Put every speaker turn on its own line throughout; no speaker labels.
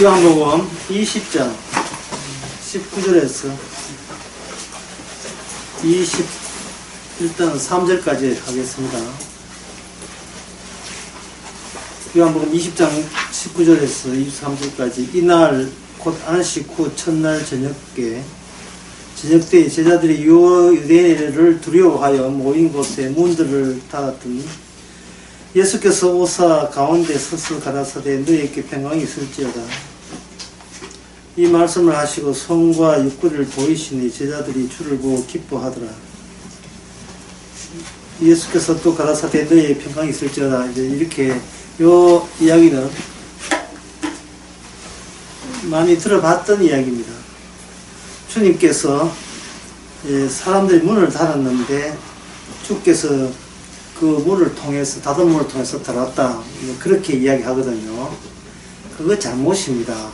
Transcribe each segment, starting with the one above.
요한복음 20장 19절에서 일단 3절까지 하겠습니다. 요한복음 20장 19절에서 23절까지 이날 곧 안식 후 첫날 저녁때 제자들이 유대인을 두려워하여 모인 곳에 문들을 닫았더니 예수께서 오사 가운데 서서 가라사대 너희에게 평강이 있을지어다. 이 말씀을 하시고 손과 옆구리를 보이시니 제자들이 주를 보고 기뻐하더라. 예수께서 또 가라사대 너희에게 평강이 있을지어다. 이제 이렇게 요 이야기는 많이 들어봤던 이야기입니다. 주님께서 사람들이 문을 닫았는데 주께서 그 문을 통해서 닫은 문을 통해서 들어왔다 그렇게 이야기하거든요. 그거 잘못입니다.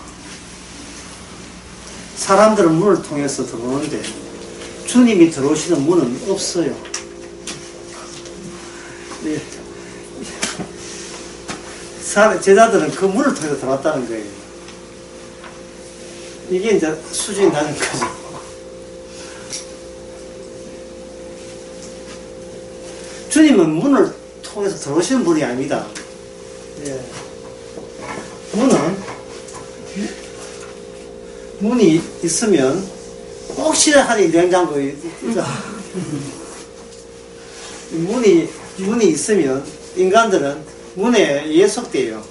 사람들은 문을 통해서 들어오는데 주님이 들어오시는 문은 없어요. 제자들은 그 문을 통해서 들어왔다는 거예요. 이게 이제 수준이 낮은 거죠. 주님은 문을 통해서 들어오시는 분이 아닙니다. 문이 있으면 혹시나 하니 냉장고 문이 있으면 인간들은 문에 예속돼요.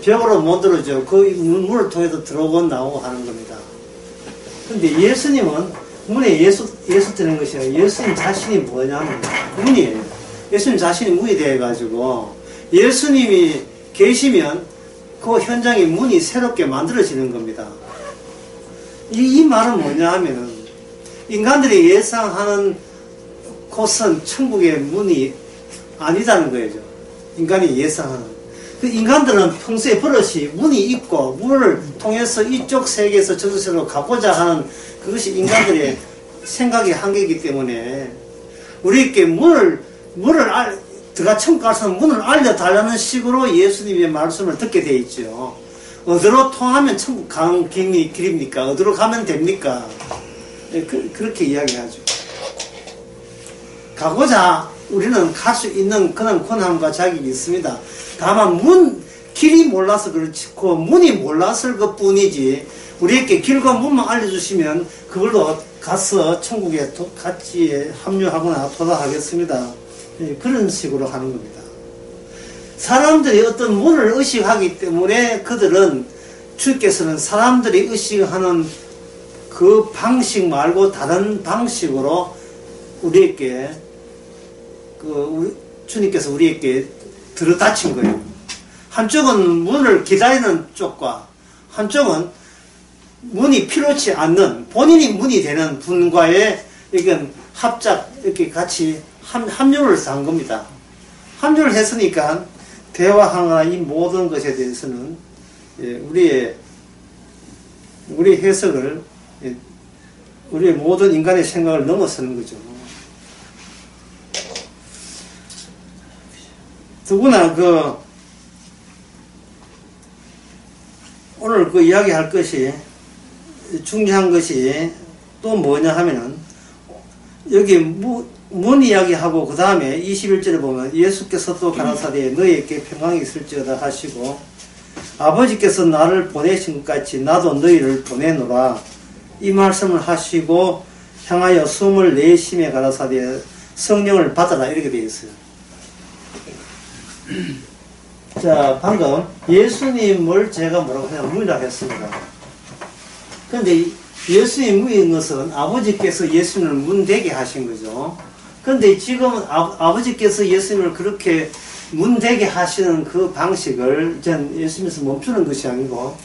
벽으로 못 들어오죠. 그 문을 통해서 들어오고 나오고 하는 겁니다. 근데 예수님은 문에 예속되는 것이 아니라 예수님 자신이 뭐냐면 문이에요. 예수님 자신이 문이 되어가지고 예수님이 계시면 그 현장에 문이 새롭게 만들어지는 겁니다. 이 말은 뭐냐 하면은 인간들이 예상하는 곳은 천국의 문이 아니다는 거죠. 인간이 예상하는. 그 인간들은 평소에 버릇이 문이 있고 문을 통해서 이쪽 세계에서 저쪽 세계로 가고자 하는 그것이 인간들의 생각의 한계이기 때문에 우리에게 들어가 천국 가서 문을 알려달라는 식으로 예수님의 말씀을 듣게 돼 있죠. 어디로 통하면 천국 가는 길입니까? 어디로 가면 됩니까? 그렇게 이야기하죠. 가고자 우리는 갈 수 있는 그런 권한과 자격이 있습니다. 다만 길이 몰라서 그렇고 문이 몰랐을 것 뿐이지 우리에게 길과 문만 알려주시면 그걸로 가서 천국에 같이 합류하거나 도달하겠습니다. 그런 식으로 하는 겁니다. 사람들이 어떤 문을 의식하기 때문에 그들은 주께서는 사람들이 의식하는 그 방식 말고 다른 방식으로 우리에게 주님께서 우리에게 들어닥친 거예요. 한쪽은 문을 기다리는 쪽과 한쪽은 문이 필요치 않는 본인이 문이 되는 분과의 이건 이렇게 같이 합류를 한 겁니다. 합류를 했으니까 대화하거나 이 모든 것에 대해서는 우리의 해석을 우리의 모든 인간의 생각을 넘어서는 거죠. 더구나 오늘 이야기할 것이 중요한 것이 또 뭐냐 하면은 여기 문 이야기하고 그 다음에 21절에 보면 예수께서 또 가라사대 너희에게 평강이 있을지어다 하시고 아버지께서 나를 보내신 것 같이 나도 너희를 보내노라 이 말씀을 하시고 향하여 숨을 내쉬며 가라사대 성령을 받아라 이렇게 되어 있어요. 자, 방금 예수님을 제가 뭐라고 그냥 문이라고 했습니다. 그런데 예수님 문인 것은 아버지께서 예수님을 문되게 하신 거죠. 그런데 지금 아버지께서 예수님을 그렇게 문되게 하시는 그 방식을 전 예수님에서 멈추는 것이 아니고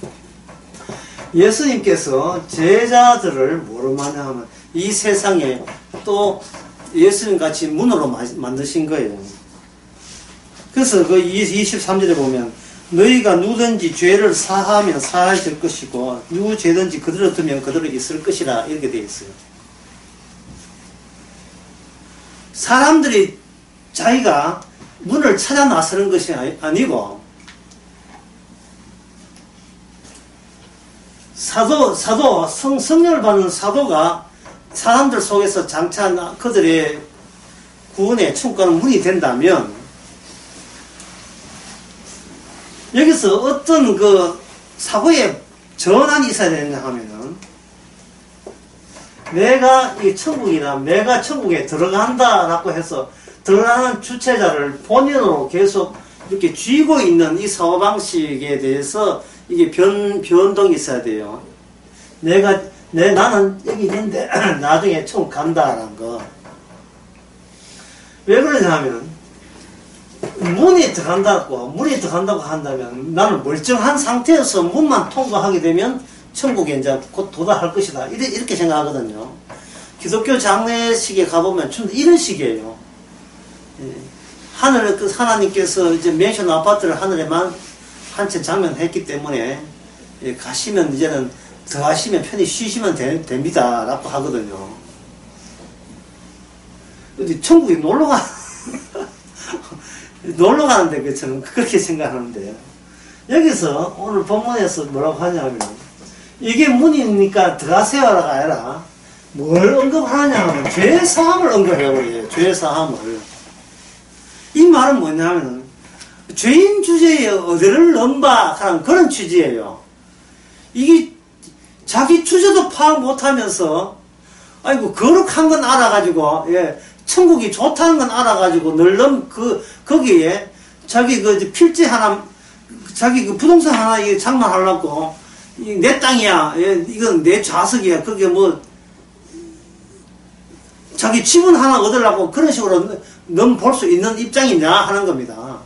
예수님께서 제자들을 뭐로 하냐면 이 세상에 또 예수님 같이 문으로 만드신 거예요. 그래서 23절에 보면 너희가 누구든지 죄를 사하면 사할 것이고 누구 죄든지 그대로 두면 그대로 있을 것이라 이렇게 되어 있어요. 사람들이 자기가 문을 찾아 나서는 것이 아니고 성령을 받는 사도가 사람들 속에서 장차 그들의 구원의 천국과는 문이 된다면, 여기서 어떤 그 사고의 전환이 있어야 되느냐 하면은, 내가 이 천국이나 내가 천국에 들어간다라고 해서 들어가는 주체자를 본인으로 계속 이렇게 쥐고 있는 이 사고방식에 대해서 이게 변동이 있어야 돼요. 나는 여기 있는데 나중에 천국 간다라는 거. 왜 그러냐 하면, 문이 들어간다고 한다면 나는 멀쩡한 상태에서 문만 통과하게 되면 천국에 이제 곧 도달할 것이다. 이렇게 생각하거든요. 기독교 장례식에 가보면 좀 이런 식이에요. 하나님께서 이제 맨션 아파트를 하늘에만 한 채 장면했기 때문에, 가시면 이제는 더 하시면 편히 쉬시면 됩니다. 라고 하거든요. 근데 천국에 놀러 가는데, 저는 그렇게 생각하는데, 여기서 오늘 본문에서 뭐라고 하냐면, 이게 문이니까 들어가세요라가 아니라, 뭘 언급하느냐 하면, 죄사함을 언급해버려요. 죄사함을. 이 말은 뭐냐면, 죄인 주제에 어디를 넘봐 하는 그런 취지예요. 이게 자기 주제도 파악 못하면서, 아이고 거룩한 건 알아가지고, 천국이 좋다는 건 알아가지고 거기에 자기 그 필지 하나, 자기 그 부동산 하나 장만하려고, 내 땅이야, 이건 내 좌석이야, 그게 뭐 자기 지분 하나 얻으려고 그런 식으로 볼 수 있는 입장이냐 하는 겁니다.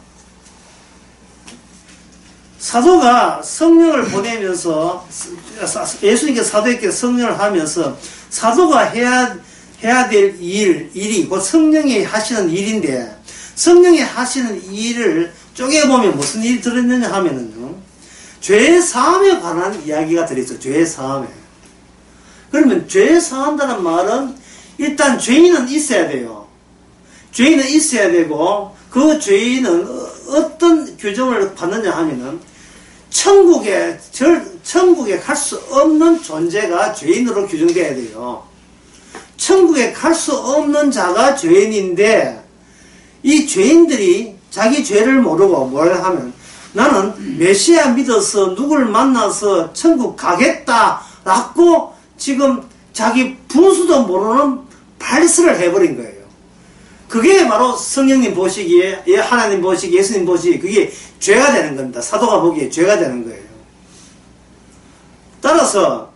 사도가 성령을 보내면서, 예수님께서 사도에게 성령을 하면서 사도가 해야 될 일이 곧 성령이 하시는 일인데, 성령이 하시는 일을 쪼개보면 무슨 일이 들었느냐 하면은요, 죄사함에 관한 이야기가 들어있어요. 죄사함에. 그러면 죄사한다는 말은 일단 죄인은 있어야 돼요. 죄인은 있어야 되고, 그 죄인은 어떤 규정을 받느냐 하면은 천국에 갈 수 없는 존재가 죄인으로 규정돼야 돼요. 천국에 갈 수 없는 자가 죄인인데, 이 죄인들이 자기 죄를 모르고 뭘 하면, 나는 메시아 믿어서 누굴 만나서 천국 가겠다라고 지금 자기 분수도 모르는 발설을 해버린 거예요. 그게 바로 성령님 보시기에, 하나님 보시기에, 예수님 보시기에 그게 죄가 되는 겁니다. 사도가 보기에 죄가 되는 거예요. 따라서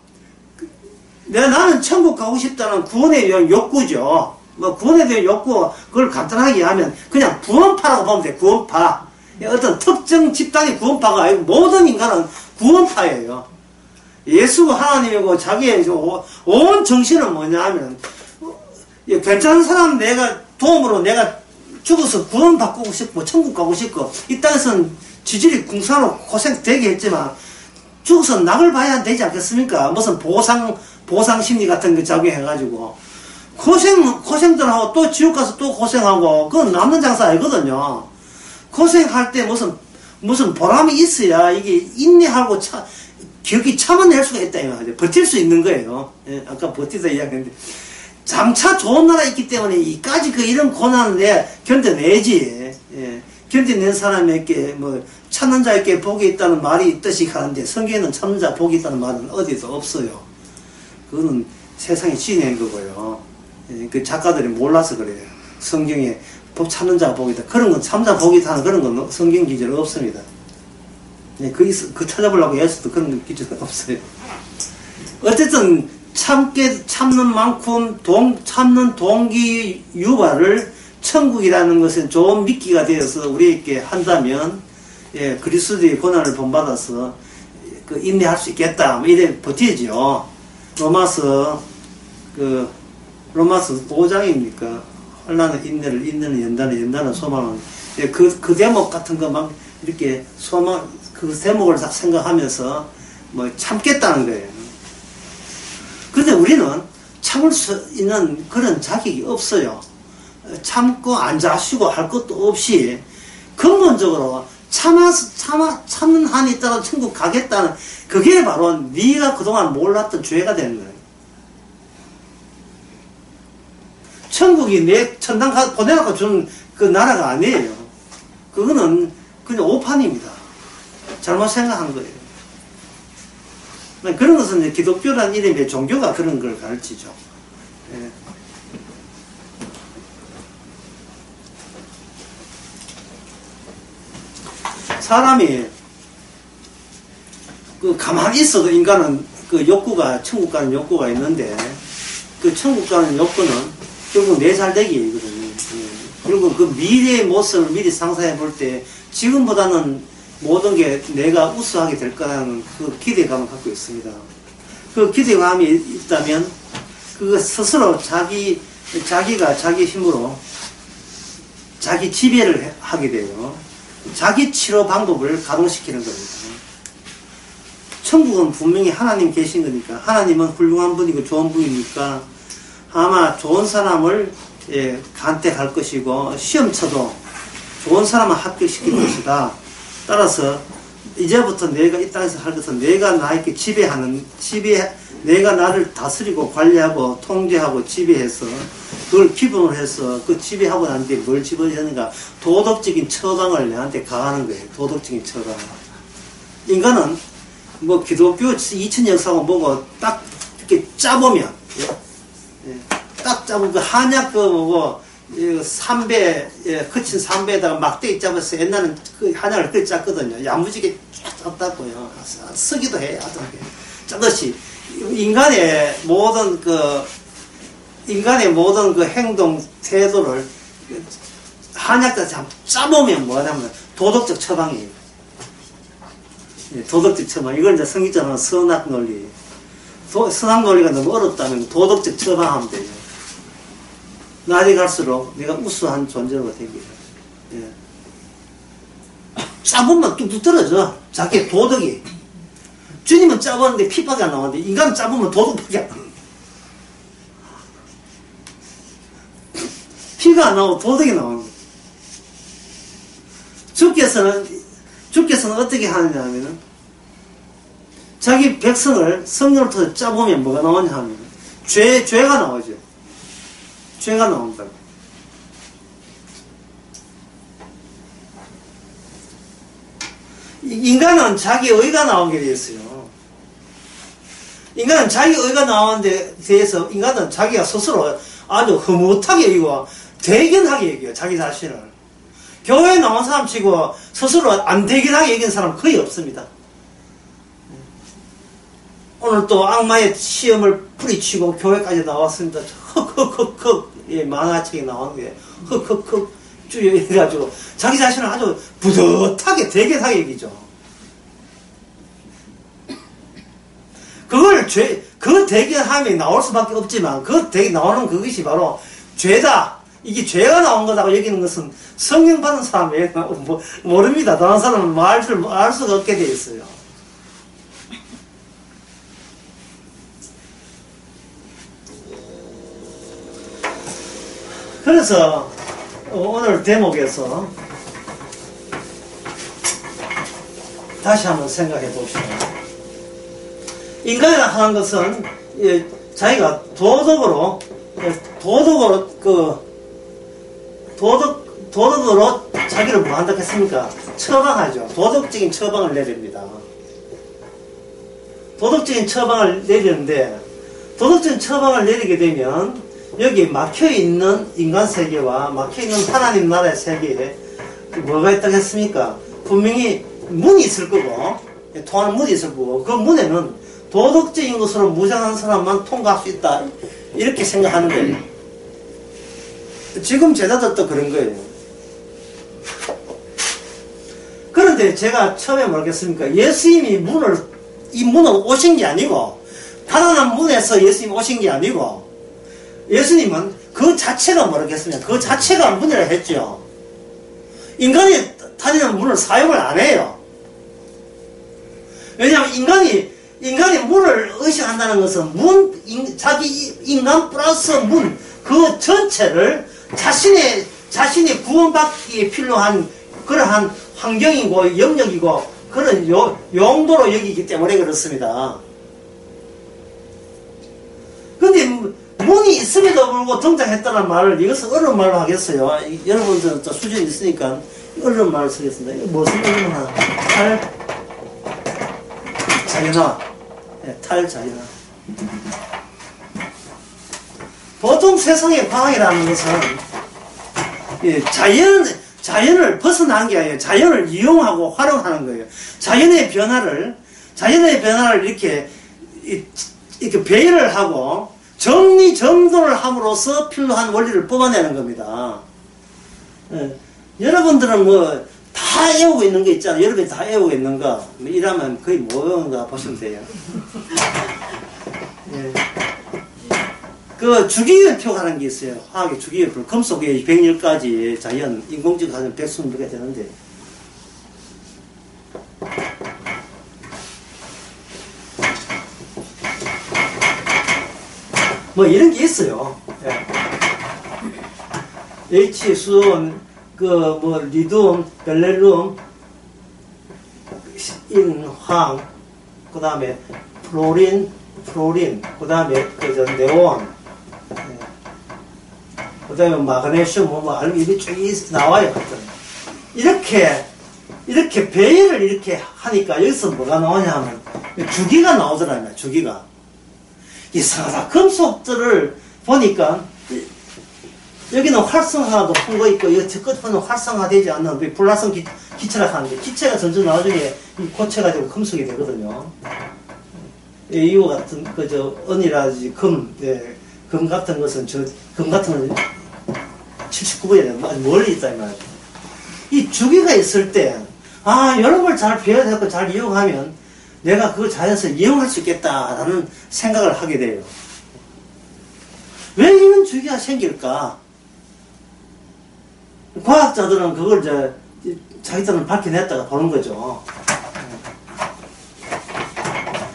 나는 천국 가고 싶다는 구원에 대한 욕구죠. 뭐 구원에 대한 욕구, 그걸 간단하게 하면 그냥 구원파라고 보면 돼. 구원파. 어떤 특정 집단의 구원파가 아니고 모든 인간은 구원파예요. 예수가 하나님이고 자기의 온 정신은 뭐냐 하면, 괜찮은 사람 도움으로 내가 죽어서 구원받고 싶고 천국 가고 싶고, 이 땅에서는 지질이 궁사로 고생 되게 했지만 죽어서 낙을 봐야 되지 않겠습니까? 무슨 보상 심리 같은 거 작용해가지고 고생들하고 또 지옥 가서 또 고생하고, 그건 남는 장사 아니거든요. 고생할 때 무슨 보람이 있어야 이게 인내하고 기억이 참아낼 수가 있다 이거죠. 버틸 수 있는 거예요. 아까 버티다 이야기했는데, 장차 좋은 나라에 있기 때문에 이까지 이런 고난을 견뎌내지. 견뎌낸 사람에게 찾는 자에게 복이 있다는 말이 있듯이 하는데, 성경에는 찾는 자 복이 있다는 말은 어디도 없어요. 그거는 세상에 지어낸 거고요. 그 작가들이 몰라서 그래요. 성경에 찾는 자가 복이 있다, 그런 건, 참자 복이 있다는 그런 건 성경 기준은 없습니다. 그 찾아보려고 해서도 그런 기준은 없어요. 어쨌든 참는 만큼 참는 동기 유발을 천국이라는 것은 좋은 미끼가 되어서 우리에게 한다면, 그리스도의 고난을 본받아서 인내할 수 있겠다, 이래 버티죠. 로마서 5장입니까? 환난은 인내를, 인내는 연단을, 연단은 소망을. 그 대목 같은 거 막 이렇게 그 대목을 다 생각하면서 참겠다는 거예요. 그런데 우리는 참을 수 있는 그런 자격이 없어요. 참고 앉아쉬고 할 것도 없이 근본적으로 참는 한이 있다가 천국 가겠다는, 그게 바로 네가 그동안 몰랐던 죄가 되는 거예요. 천국이 내 천당 보내라고 준 그 나라가 아니에요. 그거는 그냥 오판입니다. 잘못 생각한 거예요. 그런 것은 이제 기독교라는 이름의 종교가 그런 걸 가르치죠. 예. 사람이 그 가만히 있어도 인간은 그 욕구가, 천국 가는 욕구가 있는데, 그 천국 가는 욕구는 결국 내 잘되기거든요. 그리고 그 미래의 모습을 미리 상상해 볼 때 지금보다는 모든 게 내가 우수하게 될 거라는 그 기대감을 갖고 있습니다. 그 기대감이 있다면 그 스스로 자기가 자기 힘으로 자기 지배를 하게 돼요. 자기 치료 방법을 가동시키는 겁니다. 천국은 분명히 하나님 계신 거니까, 하나님은 훌륭한 분이고 좋은 분이니까 아마 좋은 사람을 간택할 것이고, 시험 쳐도 좋은 사람을 합격시킬 것이다. 따라서 이제부터 내가 이 땅에서 할 것은 내가 나에게 내가 나를 다스리고 관리하고 통제하고 지배해서 그걸 기본으로 해서 그 지배하고 난 뒤에 뭘 집어넣는가, 도덕적인 처방을 내한테 가하는 거예요. 도덕적인 처방. 인간은 뭐 기독교 2000 역사고 뭐고 딱 이렇게 짜보면, 딱 짜보면 그 한약 그 뭐고 삼배, 거친 삼배에다가 막대기 짜서 옛날에는 그 한약을 그렇게 짰거든요. 야무지게 쫙 짰다고요. 쓰기도 해요. 짜듯이 인간의 모든 그 행동 태도를 한약까지 한번 짜보면 뭐냐면 도덕적 처방이에요. 도덕적 처방. 이걸 이제 성기자는 선악 논리. 선악 논리가 너무 어렵다면 도덕적 처방하면 돼요. 날이 갈수록 내가 우수한 존재로 되기를. 짜보면 뚝뚝 떨어져. 자기 도덕이. 주님은 짜보는데 피밖에 안 나오는데, 인간은 짜보면 도덕밖에 안 나와. 피가 안 나오고 도덕이 나오는 거예요. 주께서는 어떻게 하느냐 하면은, 자기 백성을 성령을 통해서 짜보면 뭐가 나오냐 하면, 죄가 나오죠. 죄가 나온다고. 인간은 자기 의가 나오게 되어 있어요. 인간은 자기 의가 나오는 데 대해서 인간은 자기가 스스로 아주 흐뭇하게 여기고 대견하게 여겨요. 자기 자신을. 교회에 나온 사람 치고 스스로 안 대견하게 여기는 사람은 거의 없습니다. 오늘 또 악마의 시험을 뿌리치고 교회까지 나왔습니다. 흑흑흑흑, 만화책에 나오는 게 흑흑흑 쭉 해가지고 자기 자신을 아주 부듯하게 대견하게 여기죠. 그 대견함이 나올 수밖에 없지만, 그 나오는 그것이 바로 죄다. 이게 죄가 나온 거다고 여기는 것은 성령 받은 사람이 모릅니다. 다른 사람은 알 수가 없게 되어 있어요. 그래서 오늘 대목에서 다시 한번 생각해 봅시다. 인간이 하는 것은 자기가 도덕으로 자기를 뭐 한다고 했습니까? 처방하죠. 도덕적인 처방을 내립니다. 도덕적인 처방을 내리는데, 도덕적인 처방을 내리게 되면 여기 막혀있는 인간 세계와 막혀있는 하나님 나라의 세계에 뭐가 있다고 했습니까? 분명히 문이 있을 거고, 통하는 문이 있을 거고, 그 문에는 도덕적인 것으로 무장한 사람만 통과할 수 있다. 이렇게 생각하는 거예요. 지금 제자들도 그런 거예요. 그런데 제가 처음에 뭐겠습니까? 예수님이 이 문을 오신 게 아니고, 가난한 문에서 예수님이 오신 게 아니고, 예수님은 그 자체가 뭐겠습니까? 그 자체가 문이라 했죠. 인간이 다니는 문을 사용을 안 해요. 왜냐하면 인간이 문을 의식한다는 것은 자기 인간 플러스 문, 그 전체를 자신이 구원받기에 필요한 그러한 환경이고 영역이고 그런 용도로 여기기 때문에 그렇습니다. 근데 문이 있음에도 불구하고 등장했다는 말을 이것은 어려운 말로 하겠어요. 여러분들은 또 수준이 있으니까 어려운 말을 쓰겠습니다. 이거 무슨 어려운 탈자연화. 네, 탈자연화. 보통 세상의 과학이라는 것은 자연을 벗어난 게 아니에요. 자연을 이용하고 활용하는 거예요. 자연의 변화를 이렇게 배열을 하고 정리정돈을 함으로써 필요한 원리를 뽑아내는 겁니다. 여러분들은 뭐 다 외우고 있는 거 있잖아요. 여러분이 다 외우고 있는 거 이러면 거의 못 외운가 보시면 돼요. 예. 그 주기율표 하는 게 있어요. 화학의 주기율표. 금속의 100일까지 자연, 인공지능 하면 120개 되는데. 뭐 이런 게 있어요. 예. H, 수온, 리듐, 벨렐륨, 인, 황, 그 다음에 플로린, 그 다음에 네온, 그 다음에 마그네슘, 이렇게 쭉 나와요. 이렇게 배열을 이렇게 하니까 여기서 뭐가 나오냐 하면 주기가 나오더라고요. 주기가. 이상하다. 금속들을 보니까 여기는 활성화도 한 거 있고 이 끝부분은 활성화되지 않는 불활성 기체라 하는데 기체가 점점 나중에 고체 가지고 금속이 되거든요. 이와 같은 은이라든지 금 같은 것은 금 같은 건 79번이에요. 아주 멀리 있다 이 말이에요. 이 주기가 있을 때 이런 걸 잘 배워서 잘 이용하면 내가 그걸 자연에서 이용할 수 있겠다라는 생각을 하게 돼요. 왜 이런 주기가 생길까? 과학자들은 그걸 자기들은 밝혀냈다가 보는 거죠.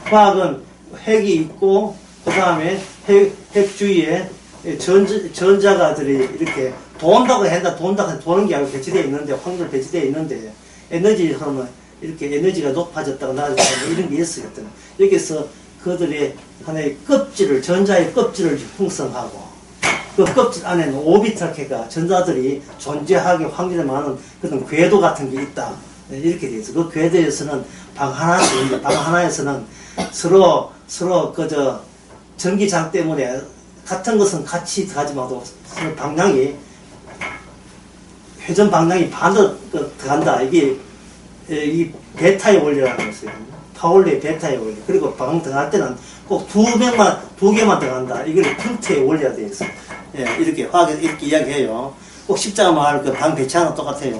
과학은 핵이 있고, 그 다음에 핵 주위에 전자가들이 이렇게 도는 게 아니고 배치되어 있는데, 확률 배치되어 있는데, 에너지 하면 이렇게 에너지가 높아졌다가 낮아졌다가 이런 게 있어요. 여기서 그들의 하나의 전자의 껍질을 형성하고, 그 껍질 안에는 오비탈계가 전자들이 존재하기 확률이 많은 그런 궤도 같은 게 있다. 이렇게 되어 있어요. 그 궤도에서는 방 하나에서는 서로 전기장 때문에 같은 것은 같이 가지마도 서로 회전 방향이 반대로 들어간다. 이게 이 베타의 원리라는 것이에요. 파울리의 베타의 원리. 그리고 방 들어갈 때는 꼭 두 개만 들어간다. 이걸 힉트의 원리가 되어 있어요. 예, 이렇게 화학에서 이렇게 이야기해요. 꼭 십자가 마을 방 배치하는 똑같아요.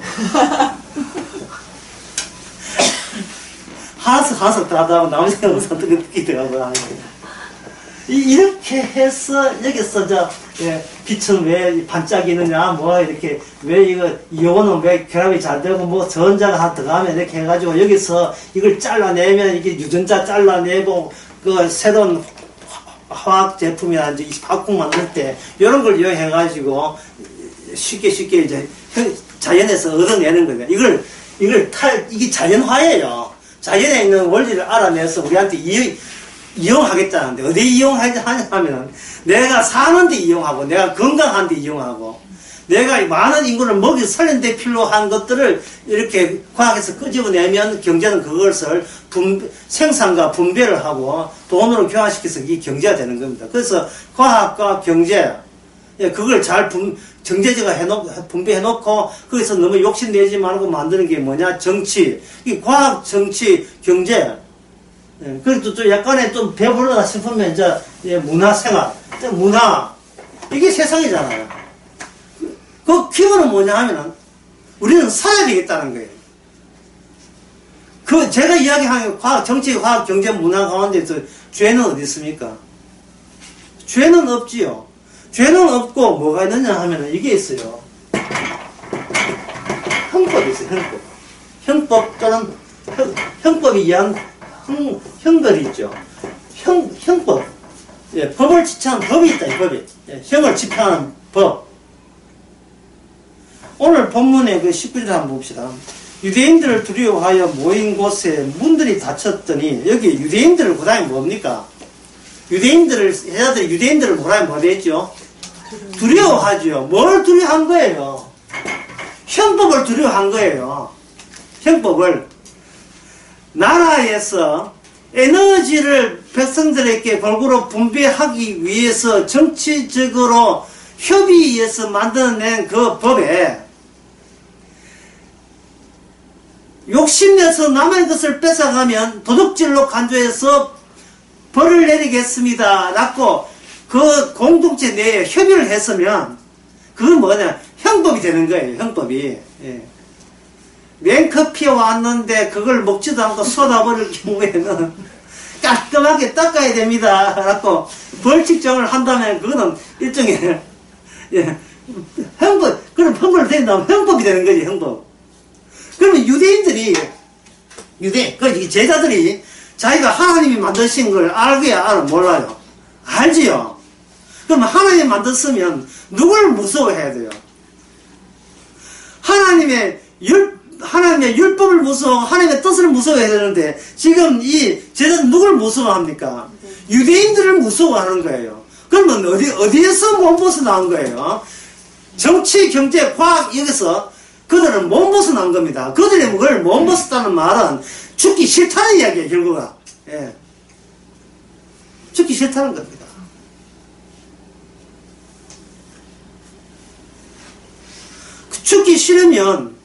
하나씩 들어가다가 나머지 건 어떻게 들어가고 하는 거예요. 이렇게 해서 여기서 빛은 왜 반짝이느냐, 이렇게 왜 이온은 왜 결합이 잘 되고 전자가 하나 들어가면 이렇게 해가지고 여기서 이걸 잘라내면 이게 유전자 잘라내고 새로운 화학 제품이라든지 화학품 만들 때 이런 걸 이용해가지고 쉽게 자연에서 얻어내는 거예요. 이게 자연화예요. 자연에 있는 원리를 알아내서 우리한테 이용하겠다는데 어디 이용하냐 하면 내가 사는데 이용하고 내가 건강한데 이용하고 내가 많은 인구를 살리는 데 필요한 것들을 이렇게 과학에서 끄집어내면 경제는 그것을 생산과 분배를 하고 돈으로 교환시켜서 이게 경제가 되는 겁니다. 그래서 과학과 경제 그걸 잘 정제제가 분배해놓고 거기서 너무 욕심내지 말고 만드는 게 뭐냐? 정치. 이 과학, 정치, 경제. 그래도 또 약간의 좀 배부르다 싶으면 문화생활, 문화. 이게 세상이잖아요. 그 기본은 뭐냐 하면은 우리는 살아야 되겠다는 거예요. 제가 이야기하는 과학, 정치, 과학, 경제, 문화 가운데서 죄는 어디 있습니까? 죄는 없지요. 죄는 없고 뭐가 있느냐 하면은 이게 있어요. 형법이 있어요. 형법 또는 형법에 의한 형벌이 있죠. 형법. 예, 법을 지칭하는 법이 있다. 이 법이. 예, 형을 집행하는 법. 오늘 본문의 그 19절 한번 봅시다. 유대인들을 두려워하여 모인 곳에 문들이 닫혔더니, 여기 유대인들을 그 다음에 뭡니까? 여자들이 유대인들을 그 다음에 뭐 됐죠? 두려워하죠. 뭘 두려워한 거예요? 형법을 두려워한 거예요. 형법을. 나라에서 에너지를 백성들에게 골고루 분배하기 위해서 정치적으로 협의해서 만들어낸 그 법에 욕심내서 남의 것을 뺏어가면 도둑질로 간주해서 벌을 내리겠습니다 라고 그 공동체 내에 협의를 했으면 그건 뭐냐, 형법이 되는 거예요. 형법이. 예. 냉커피에 왔는데 그걸 먹지도 않고 쏟아버릴 경우에는 깔끔하게 닦아야 됩니다 라고 벌칙정을 한다면 그거는 일종의 예, 형법, 그럼 형법을 된다면 형법이 되는 거지. 형법. 그러면 유대인들이 그 제자들이 자기가 하나님이 만드신 걸 알고야 알아, 몰라요? 알지요. 그러면 하나님이 만들었으면 누굴 무서워해야 돼요? 하나님의 율법을 하나님의 뜻을 무서워해야 되는데, 지금 이 제자는 누굴 무서워합니까? 유대인들을 무서워하는 거예요. 그러면 어디에서 몸 벗어나온 거예요? 정치, 경제, 과학, 여기서 그들은 몸 벗어난 겁니다. 그들이 그걸 몸 벗었다는 말은 죽기 싫다는 이야기예요, 결국은. 예. 죽기 싫다는 겁니다. 죽기 싫으면,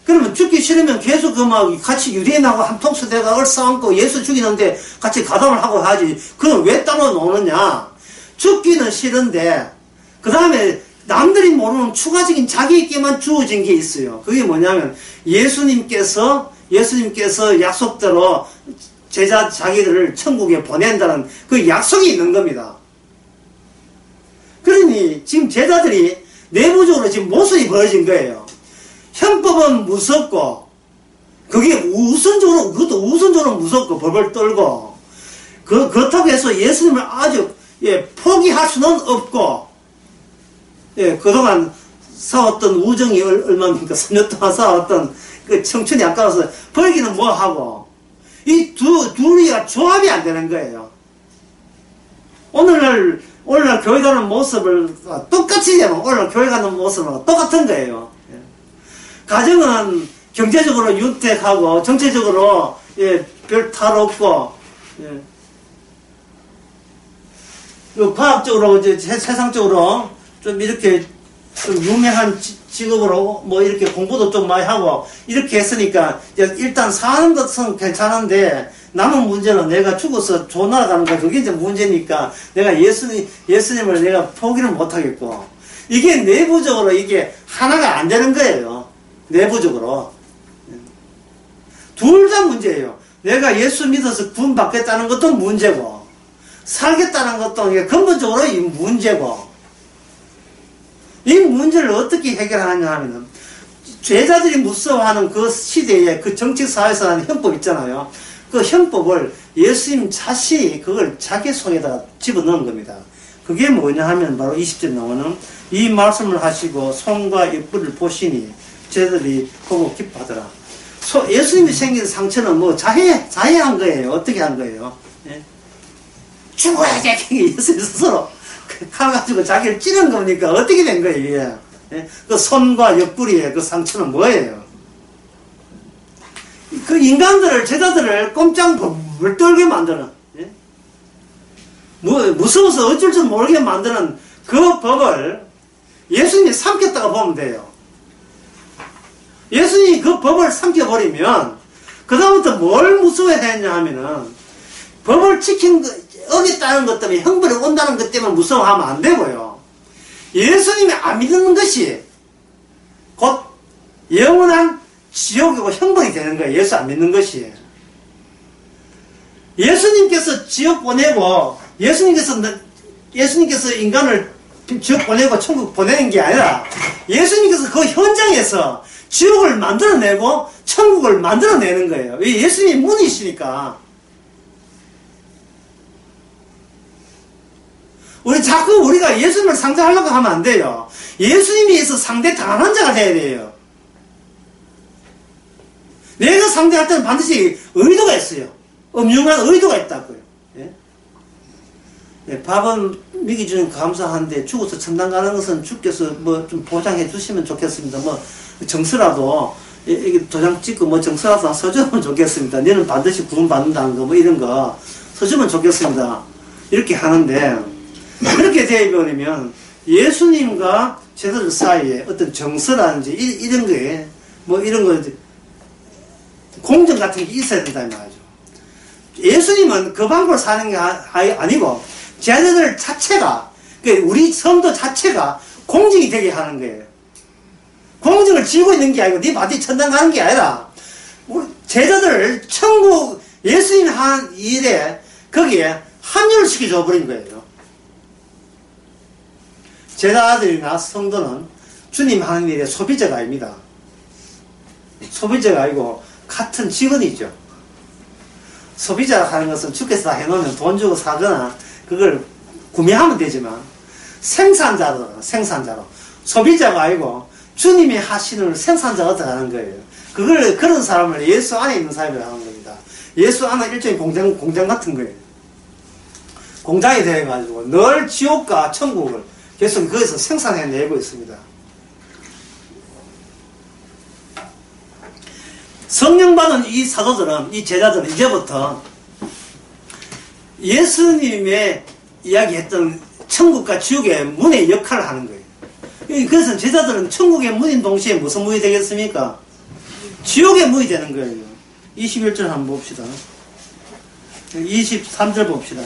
그러면 죽기 싫으면 계속 같이 유대인하고 한 통수대가 얼싸안고 예수 죽이는데 같이 가담을 하고 하지. 그럼 왜 따로 노느냐? 죽기는 싫은데, 그 다음에 남들이 모르는 추가적인 자기에게만 주어진 게 있어요. 그게 뭐냐면, 예수님께서 약속대로 자기들을 천국에 보낸다는 그 약속이 있는 겁니다. 그러니 지금 제자들이 내부적으로 지금 모순이 벌어진 거예요. 형법은 무섭고, 그것도 우선적으로 무섭고, 벌벌 떨고, 그렇다고 해서 예수님을 아주, 포기할 수는 없고, 그동안 싸웠던 우정이 얼마입니까? 3년 동안 싸웠던 그 청춘이 아까워서 버리기는 뭐 하고, 이 둘이가 조합이 안 되는 거예요. 오늘날 교회 가는 모습을 똑같이 되면 오늘날 교회 가는 모습은 똑같은 거예요. 가정은 경제적으로 윤택하고 정치적으로 별 탈 없고, 과학적으로 세상적으로 좀 이렇게 좀 유명한 직업으로 뭐 이렇게 공부도 좀 많이 하고 이렇게 했으니까 일단 사는 것은 괜찮은데 남은 문제는 내가 죽어서 좋은 나라 가는 거, 그게 이제 문제니까 내가 예수님을 내가 포기를 못 하겠고, 이게 내부적으로 이게 하나가 안 되는 거예요. 내부적으로. 둘 다 문제예요. 내가 예수 믿어서 구원받겠다는 것도 문제고, 살겠다는 것도 이게 근본적으로 이 문제고, 이 문제를 어떻게 해결하느냐 하면은, 제자들이 무서워하는 그 시대에 그 정치사회에서 하는 형법 있잖아요. 그 형법을 예수님 자신이 그걸 자기 속에다가 집어넣은 겁니다. 그게 뭐냐 하면 바로 20절 나오는, 이 말씀을 하시고 손과 옆구리를 보시니 제자들이 보고 기뻐하더라. 예수님이 생긴 상처는 뭐 자해한 거예요. 어떻게 한 거예요? 예? 죽어야지! 예수님 스스로 칼 가지고 자기를 찌른 겁니까? 어떻게 된 거예요, 이게? 예? 그 손과 옆구리의 그 상처는 뭐예요? 그 인간들을, 제자들을 꼼짝 벌 떨게 만드는, 예? 무서워서 어쩔 줄 모르게 만드는 그 법을 예수님이 삼켰다고 보면 돼요. 예수님이 그 법을 삼켜버리면, 그다음부터 뭘 무서워해야 했냐 하면은, 법을 어겼다는 것 때문에, 형벌이 온다는 것 때문에 무서워하면 안 되고요. 예수님이 안 믿는 것이 곧 영원한 지옥이고 형벌이 되는 거예요. 예수 안 믿는 것이. 예수님께서 지옥 보내고, 예수님께서 인간을 지옥 보내고 천국 보내는 게 아니라, 예수님께서 그 현장에서 지옥을 만들어내고 천국을 만들어내는 거예요. 왜? 예수님이 문이시니까. 우리가 예수님을 상대하려고 하면 안 돼요. 예수님에서 상대 당하는 자가 돼야 돼요. 내가 상대할 때는 반드시 의도가 있어요. 엄중한 의도가 있다고요. 예? 네, 밥은 먹여주는 감사한데 죽어서 천당 가는 것은 주께서 뭐 좀 보장해 주시면 좋겠습니다. 뭐 정서라도 이게 도장 찍고 뭐 정서라도 써주면 좋겠습니다. 너는 반드시 구원 받는다는 거 뭐 이런 거 써주면 좋겠습니다. 이렇게 하는데 그렇게 되어버리면 예수님과 제자들 사이에 어떤 정서라든지 이런 거에 뭐 이런 거 공정 같은 게 있어야 된다 이 말이죠. 예수님은 그 방법을 사는 게 아니고 제자들 자체가 우리 성도 자체가 공정이 되게 하는 거예요. 공정을 지고 있는 게 아니고 네 바디 천당 가는 게 아니라 우리 제자들을 천국 예수님 한 일에 거기에 합류를 시켜줘 버린 거예요. 제자들이나 성도는 주님 하는 일의 소비자가 아닙니다. 소비자가 아니고 같은 직원이죠. 소비자가 하는 것은 주께서 다 해놓으면 돈 주고 사거나 그걸 구매하면 되지만 생산자로 소비자가 아니고 주님이 하시는 생산자가 들어가는 거예요. 그런 사람을 예수 안에 있는 사람이라고 하는 겁니다. 예수 안에 일종의 공장 같은 거예요. 공장이 되어가지고 늘 지옥과 천국을 계속 거기서 생산해내고 있습니다. 성령 받은 이 사도들은, 이 제자들은 이제부터 예수님의 이야기했던 천국과 지옥의 문의 역할을 하는 거예요. 그래서 제자들은 천국의 문인 동시에 무슨 문이 되겠습니까? 지옥의 문이 되는 거예요. 21절 한번 봅시다. 23절 봅시다.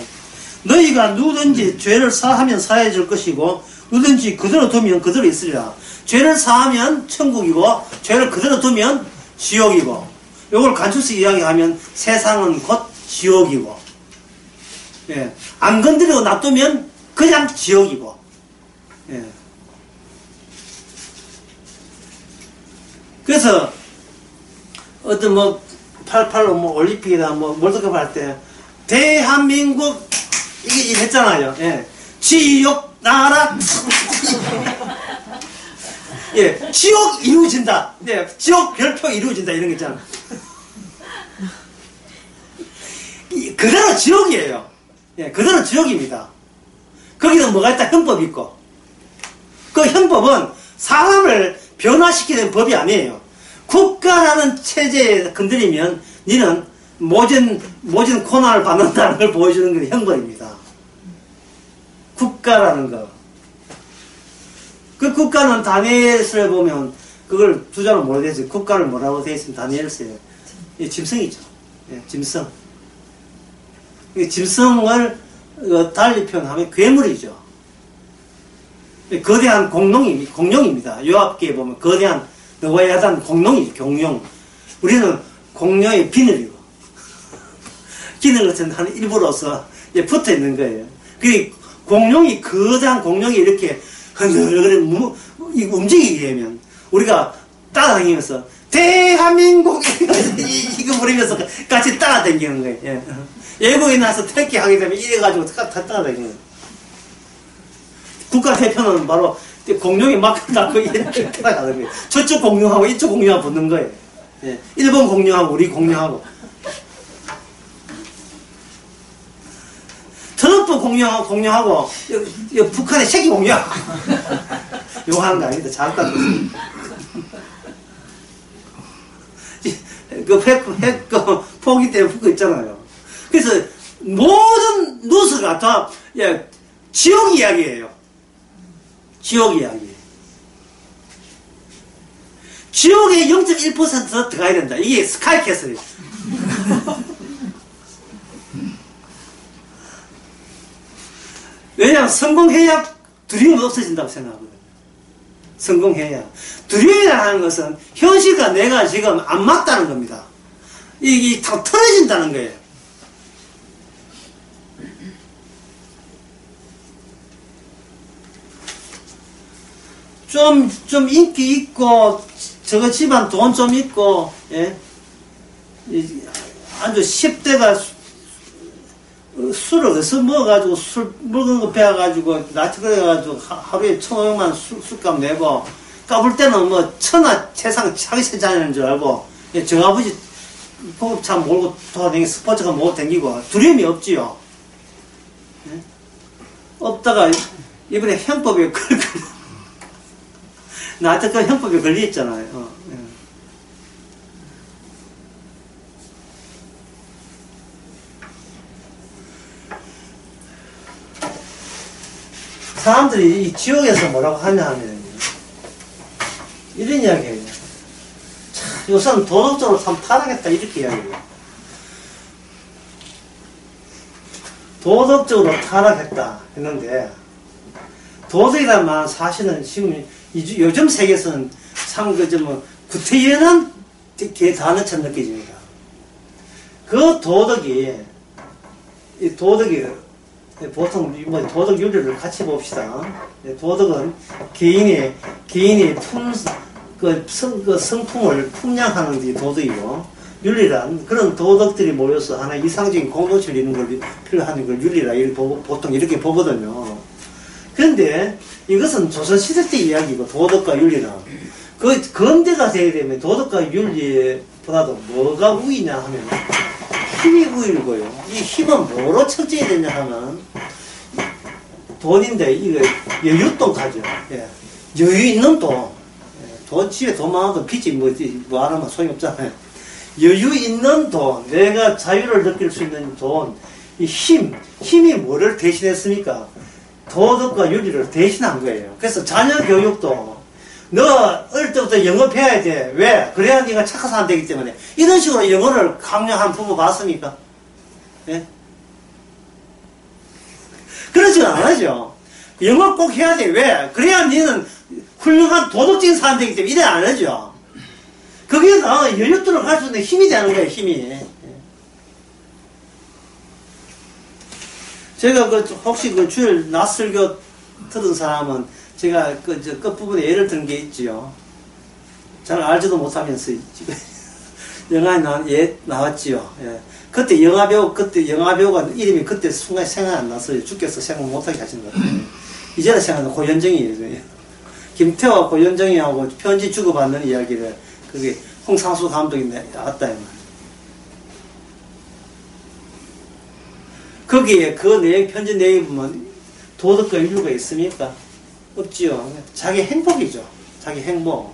너희가 누구든지 죄를 사하면 사해질 것이고 누구든지 그대로 두면 그대로 있으리라. 죄를 사하면 천국이고 죄를 그대로 두면 지옥이고, 이걸 간추서 이야기하면 세상은 곧 지옥이고, 예. 안 건드리고 놔두면 그냥 지옥이고, 예. 그래서 어떤 뭐 88로 뭐 올림픽이나 뭐 월드컵 할 때 대한민국 이게 했잖아요. 예. 지옥 나라. 예, 지옥 이루어진다. 예, 지옥 별표 이루어진다. 이런 거 있잖아. 그대로 지옥이에요. 예, 그대로 지옥입니다. 거기는 뭐가 있다? 헌법이 있고. 그 헌법은 사람을 변화시키는 법이 아니에요. 국가라는 체제에 건드리면 니는 모진 고난을 받는다는 걸 보여주는 게 헌법입니다. 국가라는 거. 그 국가는 다니엘서에 보면 그걸 주자로 뭐라 되어 있어요? 국가를 뭐라고 되어 있으면 다니엘서에 짐승이죠. 예, 짐승. 짐승을 달리 표현하면 괴물이죠. 거대한 공룡입니다. 요압기에 보면 거대한 너와야단 공룡이죠. 공룡. 우리는 공룡의 비늘이고 기능 같은 한 일부로서 붙어 있는 거예요. 그 공룡이 거대한 공룡이 이렇게 움직이게 되면 우리가 따라다니면서 대한민국 이거 부르면서 같이 따라다니는 거예요. 예. 외국에 나서 택기 하게 되면 이래가지고 다 따라다니는 거예요. 국가대표는 바로 공룡이 막 닦고 이렇게 따라가는 거예요. 저쪽 공룡하고 이쪽 공룡하고 붙는 거예요. 예. 일본 공룡하고 우리 공룡하고 트럼프 공룡하고 북한의 새끼 공룡하고 요거 하는 거 아닙니다. 잠깐 그 포기 때문에 붙고 있잖아요. 그래서 모든 뉴스가 다 지옥 이야기예요. 지옥 이야기. 지옥에 0.1% 들어가야 된다. 이게 스카이캐슬이에요. 왜냐하면 성공해야 두려움이 없어진다고 생각하거든요. 성공해야. 두려움이라는 것은 현실과 내가 지금 안 맞다는 겁니다. 이게 다 틀어진다는 거예요. 좀 인기 있고, 저거 집안 돈 좀 있고, 예? 아주 10대가 술을 어디서 먹어가지고 술 먹은 거 배워가지고 나치 그래가지고 하루에 1,500만 술값 내고 까불 때는 뭐 천하 세상 자기 세자는 줄 알고 저 아버지 보급차 몰고 돌아다니고 스포츠카 몰고 다니고 두려움이 없지요. 네? 없다가 이번에 형법에 나한테 그 형법에 걸려있잖아요. 사람들이 이 지옥에서 뭐라고 하냐 하면 이런 이야기예요. 참, 요새는 도덕적으로 참 타락했다 이렇게 이야기해요. 도덕적으로 타락했다 했는데 도덕이란 말은 사실은 지금 요즘 세계에서는 참 구태연한 단어처럼 느껴집니다. 그 도덕이 보통 뭐 도덕 윤리를 같이 봅시다. 도덕은 개인이 성품을 품양하는 게 도덕이고, 윤리란 그런 도덕들이 모여서 하나의 이상적인 공동체를 이루는 걸 필요하는 걸 윤리라 보통 이렇게 보거든요. 그런데 이것은 조선시대 때 이야기고, 도덕과 윤리는 그 근대가 되게 되면 도덕과 윤리보다도 뭐가 우위냐 하면 힘이 우위고요. 이 힘은 뭐로 측정이 되냐 하면 돈인데 이거 여윳돈가죠. 예. 여유 있는 돈. 돈 집에 돈 많아도 빚이 뭐 하나만 소용이 없잖아요. 여유 있는 돈, 내가 자유를 느낄 수 있는 돈, 이 힘이 뭐를 대신했습니까? 도덕과 윤리를 대신한 거예요. 그래서 자녀 교육도 너 어릴 때부터 영어 배워야 돼. 왜? 그래야 네가 착한 사람 되기 때문에. 이런 식으로 영어를 강요한 부모 봤습니까? 예? 그러지는 않아죠. 영어 꼭 해야 돼. 왜? 그래야 너는 훌륭한 도덕적인 사람 되기 때문에 이래 안 하죠. 그게 여윳돈을 갈 수 있는 힘이 되는 거예요. 힘이. 제가 혹시 주일 낮설교 들은 사람은 제가 끝부분에 예를 든 게 있지요. 잘 알지도 못하면서 지금 영화에 나왔지요. 예. 그때 영화배우가 이름이 그때 순간 생각 안 났어요. 죽겠어 생각 못하게 하신 것 같아요. 이제는 생각나는 고현정이에요. 김태호와 고현정이하고 편지 주고받는 이야기를 그게 홍상수 감독이 나왔다. 거기에 편지 내용이 보면 도덕과 윤리가 있습니까? 없지요. 자기 행복이죠. 자기 행복.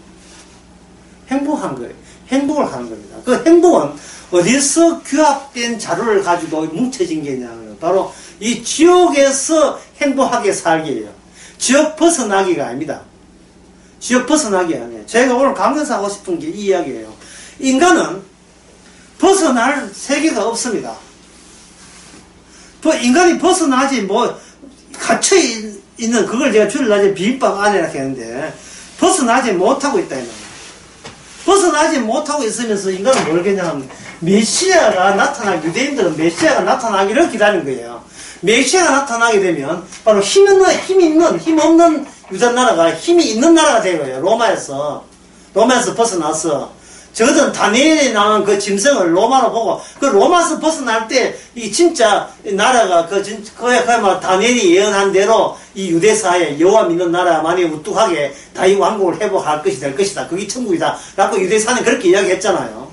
행복한 거예요. 행복을 하는 겁니다. 그 행복은 어디서 규합된 자료를 가지고 뭉쳐진 게냐면 바로 이 지옥에서 행복하게 살기예요. 지옥 벗어나기가 아닙니다. 지옥 벗어나기 아니에요. 제가 오늘 강론하고 싶은 게 이 이야기예요. 인간은 벗어날 세계가 없습니다. 인간이 벗어나지 갇혀 있는 그걸 제가 주일 낮에 비빔밥 안에라 했는데 벗어나지 못하고 있다. 벗어나지 못하고 있으면서 인간은 모르겠냐면 메시아가 유대인들은 메시아가 나타나기를 기다리는 거예요. 메시아가 나타나게 되면 바로 힘 없는 유다 나라가 힘이 있는 나라가 되고요. 로마에서 벗어나서 저든 다니엘이 나온 그 짐승을 로마로 보고 그 로마에서 벗어날 때 이 진짜 나라가 그야말로 다니엘이 예언한 대로 이 유대사에 여호와 믿는 나라만이 우뚝하게 다윗 왕국을 회복할 것이 될 것이다. 그게 천국이다. 라고 유대사는 그렇게 이야기했잖아요.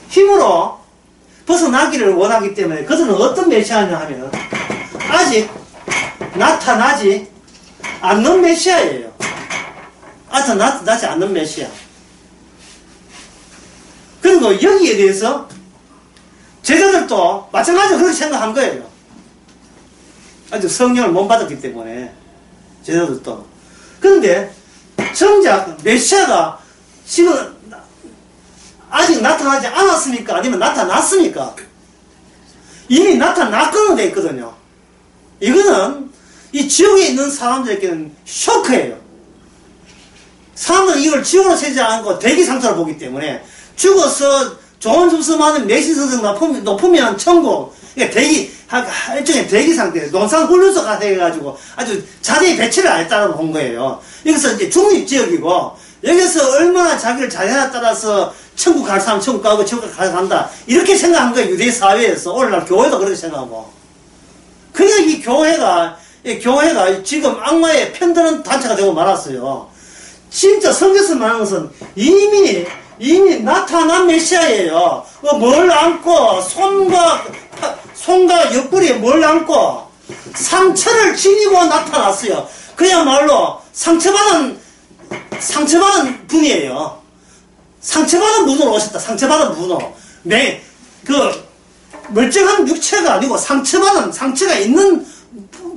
힘으로 벗어나기를 원하기 때문에 그들은 어떤 메시아냐 하면 아직 나타나지 않는 메시아예요. 나타나지 않는 메시아. 그리고 여기에 대해서 제자들도 마찬가지로 그렇게 생각한 거예요. 아직 성령을 못 받았기 때문에 제자들도. 그런데 정작 메시아가 지금 아직 나타나지 않았습니까? 아니면 나타났습니까? 이미 나타났거나 돼 있거든요. 이거는 이 지옥에 있는 사람들에게는 쇼크예요. 사람들은 이걸 지옥으로 세지 않고 대기 상태로 보기 때문에 죽어서 좋은 점수 많은 내신 성적 높으면 천국, 그러니까 일종의 대기 상태, 농산훈련소가 해가지고 아주 자세히 배치를 안 했다고 본 거예요. 여기서 이제 중립지역이고, 여기서 얼마나 자기를 잘해야 따라서 천국 갈 사람 천국 가고 천국 간다. 이렇게 생각한 거예요, 유대 사회에서. 오늘날 교회도 그렇게 생각하고. 그러니까 이 교회가 지금 악마에 편드는 단체가 되고 말았어요. 진짜 성경에서 말하는 것은 이미 나타난 메시아예요. 뭘 안고, 손과 옆구리에 뭘 안고, 상처를 지니고 나타났어요. 그야말로 상처받은 분이에요. 상처받은 분으로 오셨다. 상처받은 분으로. 멀쩡한 육체가 아니고 상처가 있는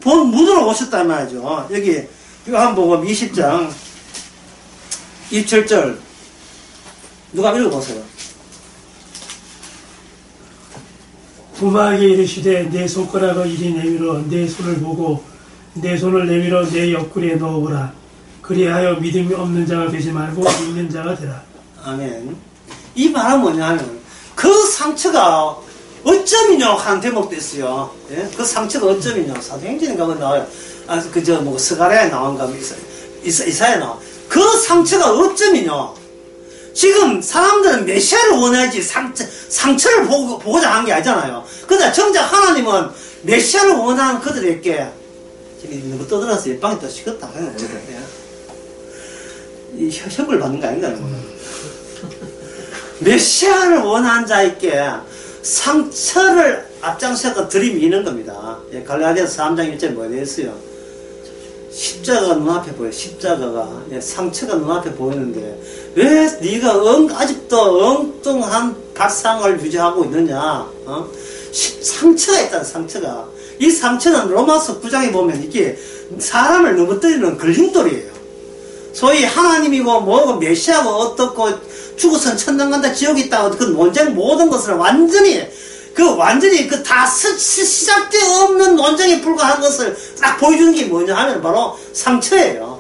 분으로 오셨단 말이죠. 여기, 요한복음 20장 27절. 누가 읽어보세요.
부마에게 이르시되 내 손가락을 이리 내밀어 내 손을 보고 내 손을 내밀어 내 옆구리에 넣어보라. 그리하여 믿음이 없는 자가 되지 말고 믿는 자가 되라.
아멘. 이 말은 뭐냐면 그 상처가 어쩌면요 하는 대목도 있어요. 예? 그 상처가 어쩌면요 사도행전에 가면 나와요. 스가랴에 나온 거 이사야에 나와. 그 상처가 어쩌면요 지금 사람들은 메시아를 원하지 상처를 보고자 하는 게 아니잖아요. 그러나 정작 하나님은 메시아를 원하는 그들에게 지금 누구 떠들어서 옆방에 또 식었다 하는 거거든요. 이 형을 받는 거 아닌가? 메시아를 원하는 자에게 상처를 앞장서서 들이미는 겁니다. 예, 갈라디아서 3장 1절에 뭐라 했어요? 십자가가 눈앞에 보여. 십자가가 상처가 눈앞에 보이는데 왜 네가 아직도 엉뚱한 발상을 유지하고 있느냐? 상처가 있다. 상처가. 이 상처는 로마서 9장에 보면 이게 사람을 넘어뜨리는 걸림돌이에요. 소위 하나님이고 뭐고 메시아고 어떻고 죽어선 천당 간다 지옥이 있다 그 논쟁 모든 것을 완전히 다 시작대 없는 논쟁에 불과한 것을 딱 보여주는 게 뭐냐 하면 바로 상처예요.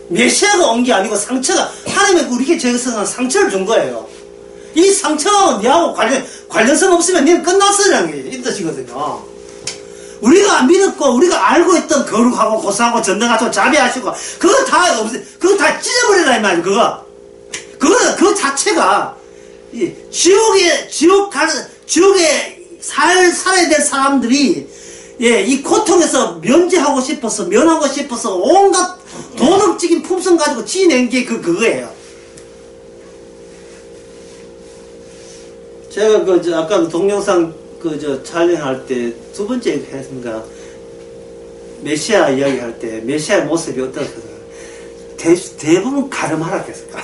메시아가 온 게 아니고 상처가 하나님의 우리에게 저에서는 상처를 준 거예요. 이 상처가 니하고 관련성 없으면 니는 끝났어라는 게 이 뜻이거든요. 우리가 안 믿었고 우리가 알고 있던 거룩하고 고상하고 전능하고 자비하시고 그거 다 찢어버리라 이 말이에요. 그 자체가 지옥에 살아야 될 사람들이 이 고통에서 면하고 싶어서 온갖 도덕적인 품성 가지고 지낸 게 그거예요. 제가 아까 동영상 촬영할 때 두 번째 했습니까? 메시아 이야기할 때 메시아의 모습이 어떻거든요. 대부분 가름하락했을까?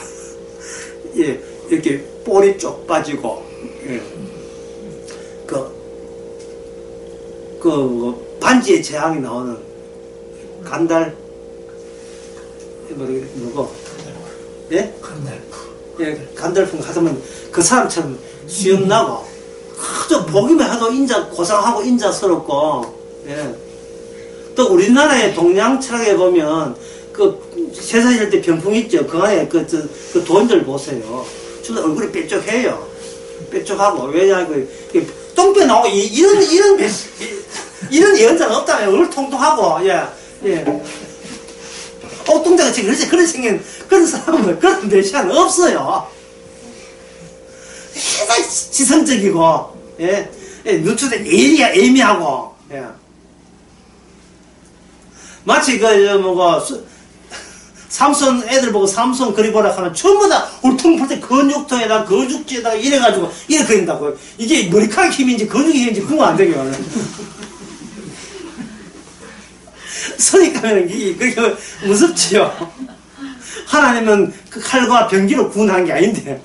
예, 이렇게 볼이 쪽 빠지고, 예. 반지의 제왕이 나오는 간달, 누구? 예? 간달프. 예, 간달프 가서면 그 사람처럼 수염 나고, 아주 보기만 해도 고상하고 인자스럽고, 예. 또 우리나라의 동양 철학에 보면, 세상일 때 병풍 있죠. 그 안에 그 돈들 보세요. 주로 얼굴이 뾰족해요. 뾰족하고, 왜냐하면, 똥배 나오고, 이런 예언자가 없다면 얼굴 통통하고, 예. 똥배가 지금 그런 생긴, 그런 사람은, 그런 메시아는 없어요. 해가 지성적이고, 예. 누추된 애미하고, 예. 마치 삼손 애들 보고 삼손 그리보라 하면 전부 다 울퉁불퉁 근육통에다 거죽지에다가 이래가지고 이래 그린다고요. 이게 머리카락 힘인지 근육의 힘인지 구분 안 되게 말해요. 선이 가면 그게 무섭지요. 하나님은 그 칼과 병기로 구원한 게 아닌데.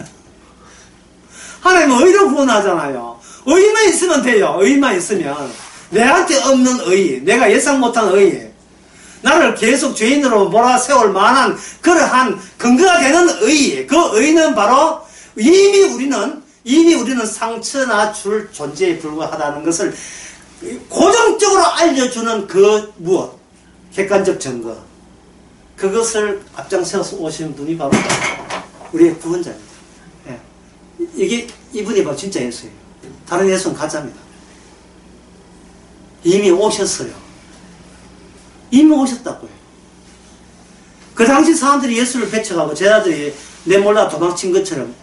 하나님은 의로 구원하잖아요. 의만 있으면 돼요. 의만 있으면. 내한테 없는 의, 내가 예상 못한 의, 나를 계속 죄인으로 몰아세울 만한 그러한 근거가 되는 의, 그 의는 바로 이미 우리는 상처나 줄 존재에 불과하다는 것을 고정적으로 알려주는 그 무엇, 객관적 증거, 그것을 앞장서서 오신 분이 바로 우리의 구원자입니다. 예. 이분이 바로 진짜 예수예요. 다른 예수는 가짜입니다. 이미 오셨어요. 이미 오셨다고요. 그 당시 사람들이 예수를 배척하고 제자들이 내몰라 도망친 것처럼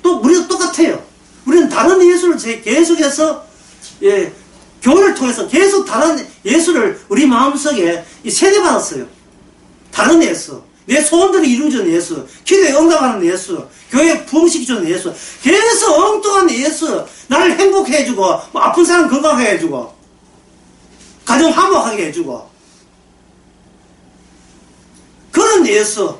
또 우리도 똑같아요. 우리는 다른 예수를 계속해서 교회를 통해서 계속 다른 예수를 우리 마음속에 세대받았어요. 다른 예수, 내 소원들이 이루어지는 예수, 기도에 응답하는 예수, 교회에 부흥시켜주는 예수, 계속 엉뚱한 예수, 나를 행복해 해주고 뭐 아픈 사람 건강하게 해주고 가정 화목하게 해주고 그런 예수.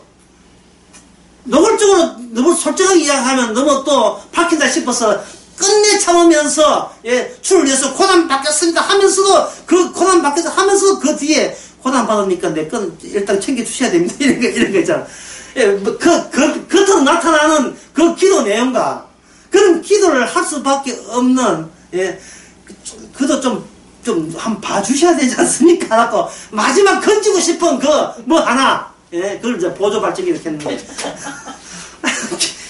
노골적으로 너무 솔직하게 이야기하면 너무 또 박힌다 싶어서 끝내 참으면서 주를 위해서 고난 받겠습니다 하면서도 그 고난 받겠어 하면서도 그 뒤에 고난 받으니까 내 건 일단 챙겨주셔야 됩니다 이런 거 있잖아. 겉으로 나타나는 그 기도 내용과 그런 기도를 할 수밖에 없는 그도 좀 한번 봐주셔야 되지 않습니까? 하고 마지막 건지고 싶은 그 뭐 하나 그걸 이제 보조 발전기 이렇게 했는데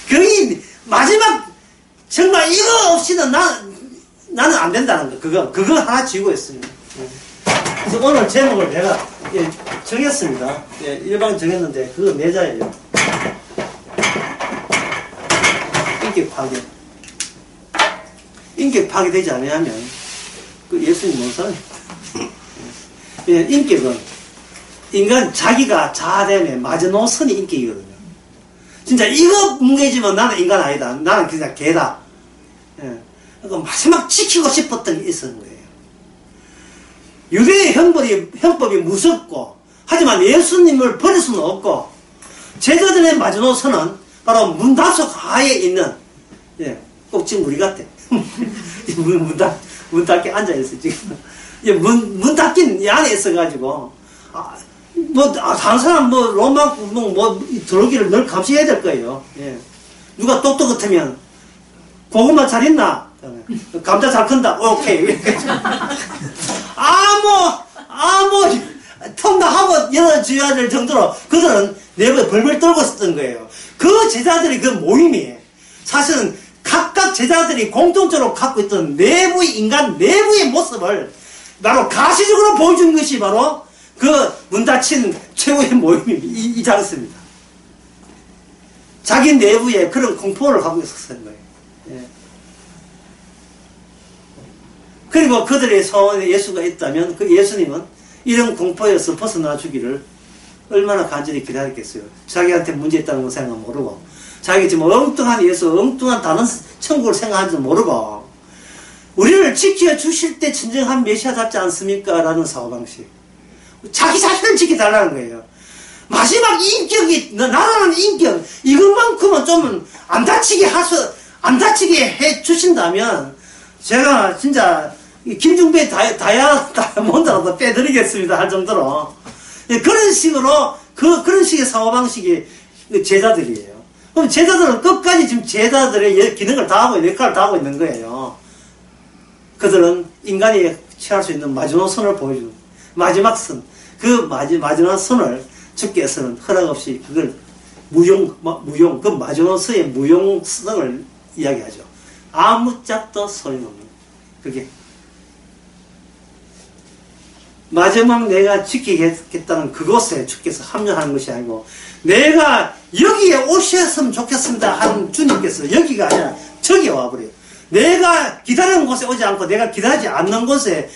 거의 마지막 정말 이거 없이는 나는 안 된다는 거 그거 하나 쥐고 있습니다. 그래서 오늘 제목을 내가 정했습니다. 일방 정했는데 그거 내자예요. 인격 파괴. 인격 파괴되지 않으면 그 예수님 못 살아요. 인격은 인간 자기가 자아됨의 마지노선이 인격이거든요. 진짜 이거 뭉개지면 나는 인간 아니다. 나는 그냥 개다. 그러니까 마지막 지키고 싶었던 게 있었는 거예요. 유대의 형법이 무섭고 하지만 예수님을 버릴 수는 없고 제자들의 마지노선은 바로 문답석 하에 있는 꼭 지금 우리 같아. 문 닫게 앉아있어 지금. 문 닫긴 이 안에 있어가지고 다른 사람 로마 들어오기를 늘 감시해야 될 거예요. 누가 똑똑 같으면 고구마 잘 있나? 감자 잘 큰다. 오케이. 통과하고 열어줘야 될 정도로 그들은 내부에 벌벌 떨고 있었던 거예요. 그 제자들이 그 모임이 사실은 각각 제자들이 공통적으로 갖고 있던 인간 내부의 모습을 바로 가시적으로 보여준 것이 바로 그 문 닫힌 최후의 모임이 이 장소입니다. 자기 내부에 그런 공포를 갖고 있었던 거예요. 그리고 그들의 소원에 예수가 있다면 그 예수님은 이런 공포에서 벗어나 주기를 얼마나 간절히 기다렸겠어요. 자기한테 문제 있다는 걸 생각 모르고 자기 지금 엉뚱한 예수, 엉뚱한 다른 천국을 생각하는지 모르고 우리를 지켜주실 때 진정한 메시아답지 않습니까? 라는 사고방식. 자기 자신을 지켜달라는 거예요. 마지막 인격이, 나라는 인격, 이것만큼은 좀 안 다치게 해 주신다면 제가 진짜 김중배 다이아몬드라도 빼드리겠습니다 할 정도로 그런 식으로 그런 식의 사고방식이 제자들이에요. 그럼 제자들은 끝까지 지금 제자들의 기능을 다하고 역할을 다하고 있는 거예요. 그들은 인간이 취할 수 있는 마지막 선을 보여주는 마지막 선, 그 마지막 선을 주께서는 허락 없이 그걸 그 마지막 선의 무용성을 이야기하죠. 아무짝도 소용없는 그게 마지막 내가 지키겠다는 그곳에 주께서 합류하는 것이 아니고 내가 여기에 오셨으면 좋겠습니다 하는 주님께서 여기가 아니라 저기에 와버려요. 내가 기다리는 곳에 오지 않고 내가 기다리지 않는 곳에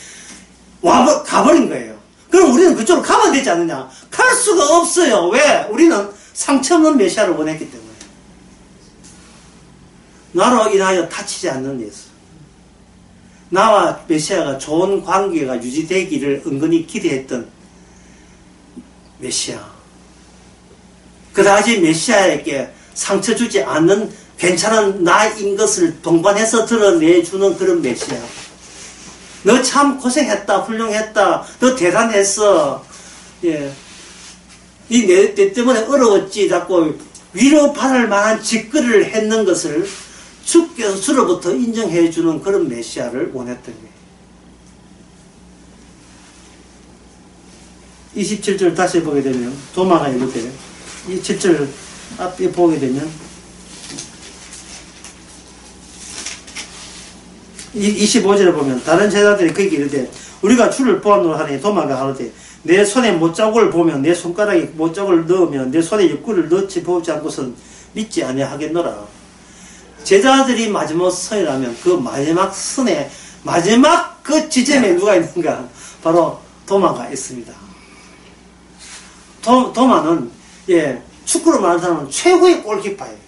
가버린 거예요. 그럼 우리는 그쪽으로 가면 되지 않느냐? 갈 수가 없어요. 왜? 우리는 상처 없는 메시아를 원했기 때문에. 나로 인하여 다치지 않는 예수. 나와 메시아가 좋은 관계가 유지되기를 은근히 기대했던 메시아. 그다지 메시아에게 상처 주지 않는 괜찮은 나인 것을 동반해서 드러내주는 그런 메시아. 너 참 고생했다, 훌륭했다, 너 대단했어. 내 때문에 어려웠지. 자꾸 위로받을 만한 짓거리를 했는 것을 주께서 주로부터 인정해주는 그런 메시아를 원했던 거예요. 27절 다시 보게 되면 도마가 이렇게 27절 앞에 보게 되면 25절에 보면 다른 제자들이 그에게 이르되 우리가 주를 보았노라 하니 도마가 하는데 내 손에 못자국을 보면 내 손가락에 못자국을 넣으면 내 손에 옆구리를 넣지 보지 않고선 믿지 아니하겠노라. 제자들이 마지막 선이라면 그 마지막 선에 마지막 그 지점에 누가 있는가? 바로 도마가 있습니다. 도마는 축구로 말하는 사람은 최고의 골키퍼예요.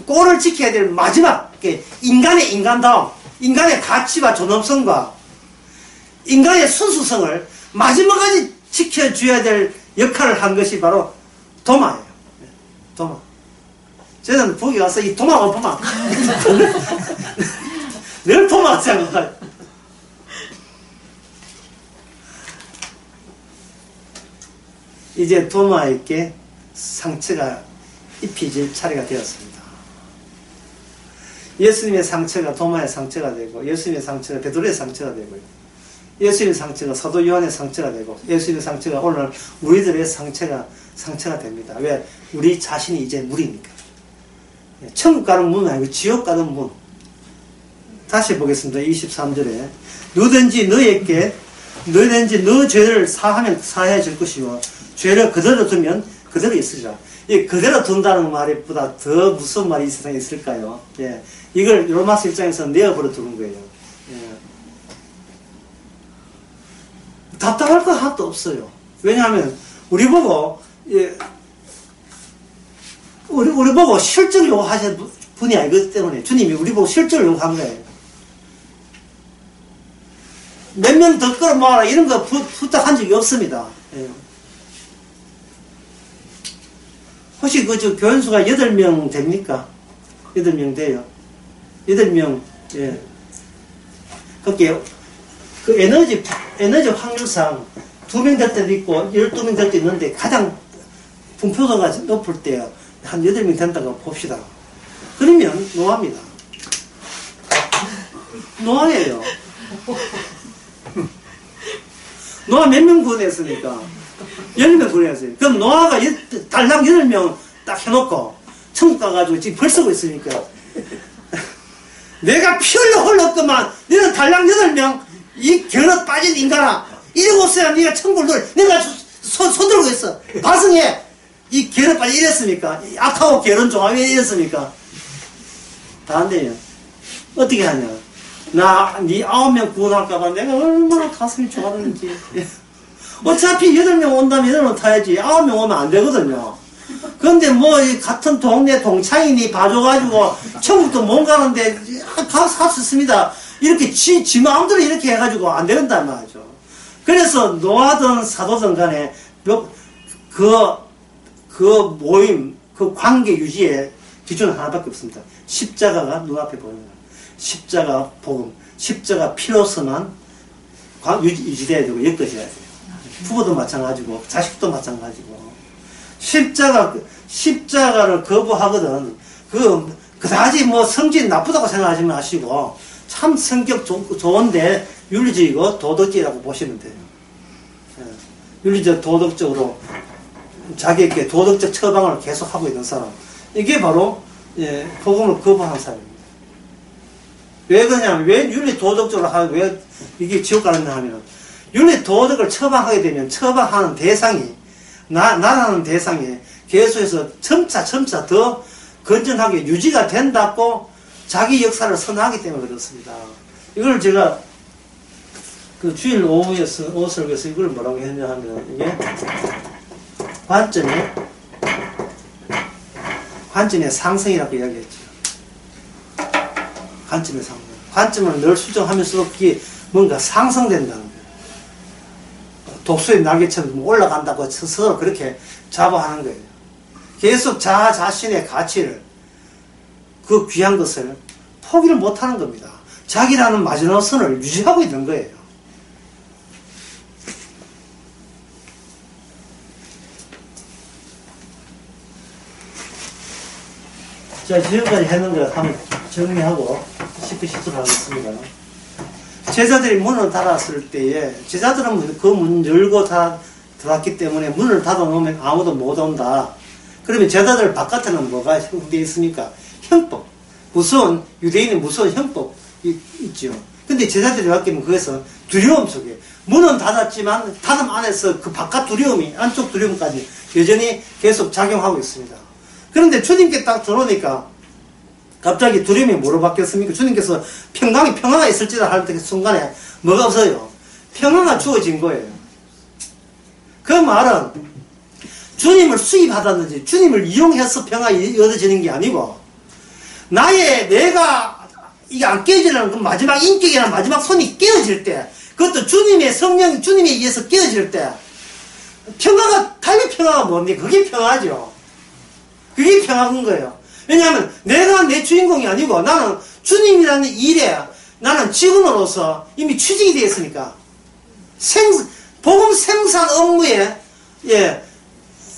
골을 지켜야 될 마지막 인간의 인간다움, 인간의 가치와 존엄성과 인간의 순수성을 마지막까지 지켜줘야 될 역할을 한 것이 바로 도마예요. 도마. 저는 거기 가서 이 도마가 보면 늘 도마 생각해요. 이제 도마에게 상처가 입혀질 차례가 되었습니다. 예수님의 상처가 도마의 상처가 되고, 예수님의 상처가 베드로의 상처가 되고, 예수님의 상처가 사도 요한의 상처가 되고, 예수님의 상처가 오늘 우리들의 상처가 됩니다. 왜? 우리 자신이 이제 물이니까. 천국 가는 문은 아니고 지옥 가는 문. 다시 보겠습니다. 23절에 누구든지 너희든지 너 죄를 사하면 사해질 것이요 죄를 그대로 두면 그대로 있으리라. 이 그대로 둔다는 말보다 더 무슨 말이 이 세상에 있을까요? 예. 이걸 로마서 입장에서 내어버려 두는 거예요. 예. 답답할 거 하나도 없어요. 왜냐하면 우리 보고 우리 보고 실적을 요구하시는 분이 아니기 때문에 주님이 우리 보고 실적을 요구한 거예요. 몇 명 더 끌어모아라 이런 거 부탁한 적이 없습니다. 예. 혹시 교인수가 8명 됩니까? 8명 돼요. 8명, 예. 그게, 그 에너지 확률상 2명 될 때도 있고, 12명 될 때도 있는데, 가장 분포도가 높을 때, 한 8명 된다고 봅시다. 그러면, 노아입니다. 노아예요. 노아 몇 명 구원했습니까? 10명 구원했어요. 그럼 노아가 달랑 8명 딱 해놓고 천국 가가지고 지금 벌 쓰고 있으니까 내가 피 흘렸구만. 너는 달랑 8명 이 결혼 빠진 인간아 이러고서야 네가 천국을 내가 손 들고 있어. 바승해. 이 결혼 빠진 이랬습니까? 악하고 결혼 좋아 왜 이랬습니까? 다 안 돼요. 어떻게 하냐? 네 9명 구원할까봐 내가 얼마나 가슴이 좋았는지. 어차피 8명 온다면 8명 타야지. 9명 오면 안 되거든요. 그런데 같은 동네 동창이니 봐줘가지고, 천국도 못 가는데, 갈 수 있습니다. 이렇게 지 마음대로 이렇게 해가지고 안 된단 말이죠. 그래서 노아든 사도든 간에, 그 모임, 그 관계 유지의 기준은 하나밖에 없습니다. 십자가가 눈앞에 보입니다. 십자가 복음, 십자가 피로서만 유지돼야 되고 엮어져야 돼요. 부부도 마찬가지고 자식도 마찬가지고 십자가를 거부하거든 그다지 성질 나쁘다고 생각하지 마시고 참 성격 좋은데 윤리적이고 도덕적이라고 보시면 돼요. 윤리적 도덕적으로 자기에게 도덕적 처방을 계속하고 있는 사람 이게 바로 복음을 거부하는 사람입니다. 왜 그러냐면, 왜 윤리 도덕적으로 왜 이게 지옥 가는가 하면, 윤리 도덕을 처방하게 되면, 처방하는 대상이, 나라는 대상이 계속해서 점차 더 건전하게 유지가 된다고 자기 역사를 선언하기 때문에 그렇습니다. 이걸 제가, 그 주일 오후에 설교에서 이걸 뭐라고 했냐 하면, 이게, 관점의 상승이라고 이야기했죠. 관점의 상승. 관점을 늘 수정하면서도 그게 뭔가 상승된다는 거예요. 독수리 날개처럼 올라간다고 스스로 그렇게 자부하는 거예요. 계속 자신의 가치를, 그 귀한 것을 포기를 못하는 겁니다. 자기라는 마지막 선을 유지하고 있는 거예요. 자, 지금까지 했는 걸 한번 정리하고 시도록 하겠습니다. 제자들이 문을 닫았을 때에 제자들은 그 문 열고 다 들어왔기 때문에 문을 닫아놓으면 아무도 못 온다. 그러면 제자들 바깥에는 뭐가 되어 있습니까? 형법. 유대인의 무서운 형법이 있죠. 근데 제자들이 바뀌면 그것은 두려움 속에, 문은 닫았지만 닫음 안에서 그 바깥 두려움이, 안쪽 두려움까지 여전히 계속 작용하고 있습니다. 그런데 주님께 딱 들어오니까 갑자기 두려움이 뭐로 바뀌었습니까? 주님께서 평화가 있을지라 할 때 순간에 뭐가 없어요? 평화가 주어진 거예요. 그 말은 주님을 수입받았는지 주님을 이용해서 평화가 얻어지는 게 아니고, 내가 이게 안 깨지려는 그 마지막 인격이나 마지막 손이 깨어질 때, 그것도 주님의 성령, 주님에 의해서 깨어질 때, 당연히 평화가 뭡니까? 그게 평화죠. 그게 평화인 거예요. 왜냐하면 내가 내 주인공이 아니고 나는 주님이라는 일에 나는 직원으로서 이미 취직이 되어 있으니까, 복음 생산 업무에,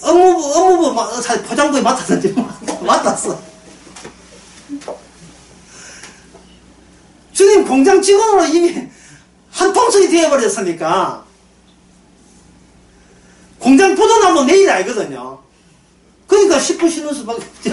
업무부 포장부에 맡았는데, 맡았어. 주님 공장 직원으로 이미 한 통속이 되어버렸으니까, 공장 부도나면 내일 알거든요. 그러니까 10분 쉬는 수밖에 없지.